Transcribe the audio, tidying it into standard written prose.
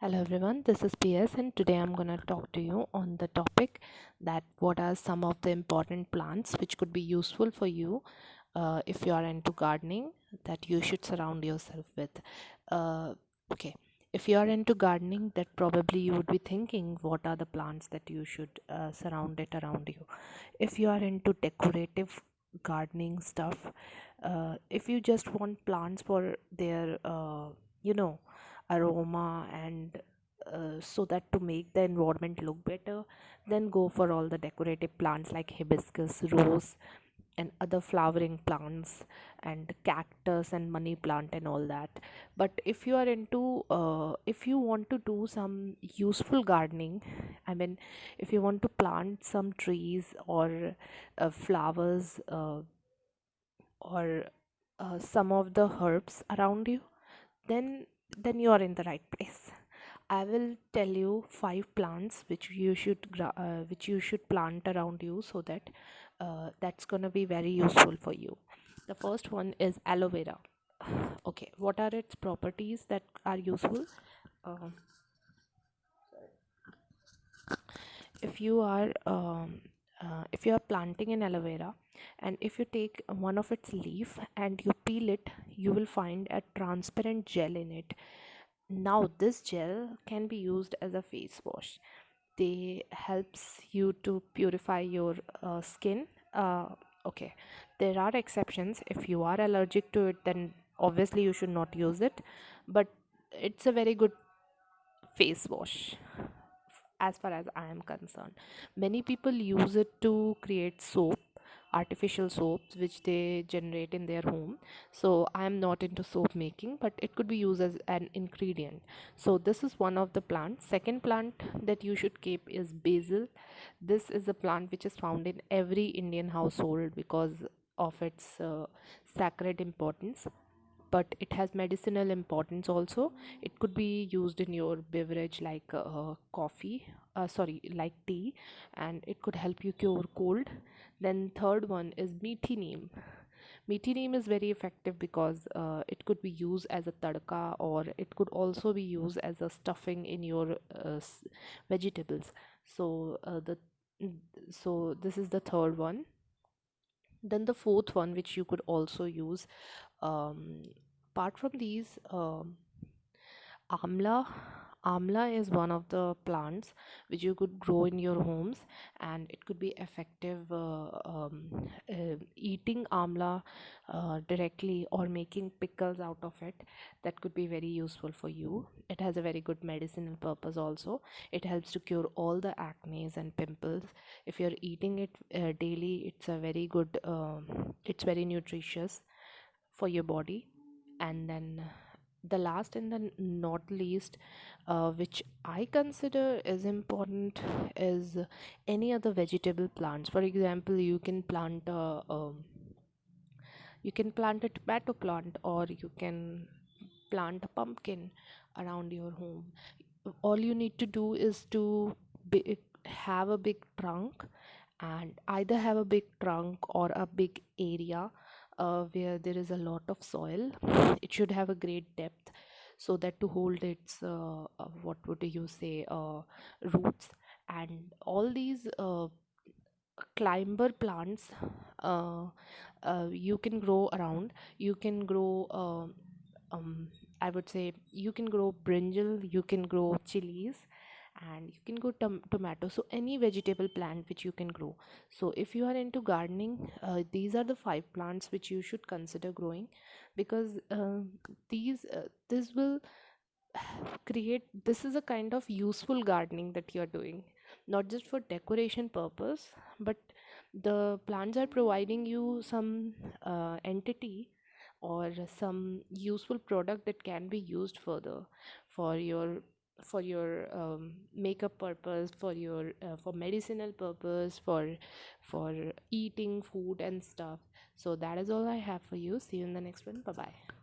Hello everyone, this is PS and today I'm going to talk to you on the topic that what are some of the important plants which could be useful for you if you are into gardening that you should surround yourself with. Uh, okay, if you are into gardening, that probably you would be thinking what are the plants that you should surround it around you. If you are into decorative gardening stuff, if you just want plants for their you know aroma and so that to make the environment look better, then go for all the decorative plants like hibiscus, rose, and other flowering plants and cactus and money plant and all that. But if you are into if you want to do some useful gardening, I mean, if you want to plant some trees or flowers, or some of the herbs around you, then you are in the right place. I will tell you five plants which you should which you should plant around you so that that's gonna be very useful for you. The first one is aloe vera. Okay, what are its properties that are useful? Um, if you are if you are planting an aloe vera, and if you take one of its leaf and you peel it, you will find a transparent gel in it. Now this gel can be used as a face wash. They helps you to purify your skin. Okay, there are exceptions. If you are allergic to it, then obviously you should not use it, but it's a very good face wash as far as I am concerned. Many people use it to create soap, artificial soaps, which they generate in their home. So I am not into soap making, but it could be used as an ingredient. So this is one of the plants. Second plant that you should keep is basil. This is a plant which is found in every Indian household because of its sacred importance, but it has medicinal importance also. It could be used in your beverage like coffee, sorry, like tea, and it could help you cure cold. Then third one is methi neem. Methi neem is very effective because it could be used as a tadka, or it could also be used as a stuffing in your vegetables. So the so this is the third one. Then the fourth one which you could also use, um, apart from these, amla. Amla is one of the plants which you could grow in your homes, and it could be effective. Eating amla directly or making pickles out of it, that could be very useful for you. It has a very good medicinal purpose also. It helps to cure all the acne and pimples. If you're eating it daily, it's a very good. It's very nutritious for your body. And then the last and the not least, which I consider is important, is any other vegetable plants. For example, you can plant a tomato plant, or you can plant a pumpkin around your home. All you need to do is to have a big trunk, and either have a big trunk or a big area where there is a lot of soil. It should have a great depth so that to hold its what would you say, roots. And all these climber plants, uh, you can grow around. You can grow I would say you can grow brinjal, you can grow chilies, and you can grow tomato. So any vegetable plant which you can grow. So if you are into gardening, these are the five plants which you should consider growing, because this will create, this is a kind of useful gardening that you're doing, not just for decoration purpose, but the plants are providing you some entity or some useful product that can be used further for your makeup purpose, for your for medicinal purpose, for eating food and stuff. So that is all I have for you. See you in the next one. Bye bye.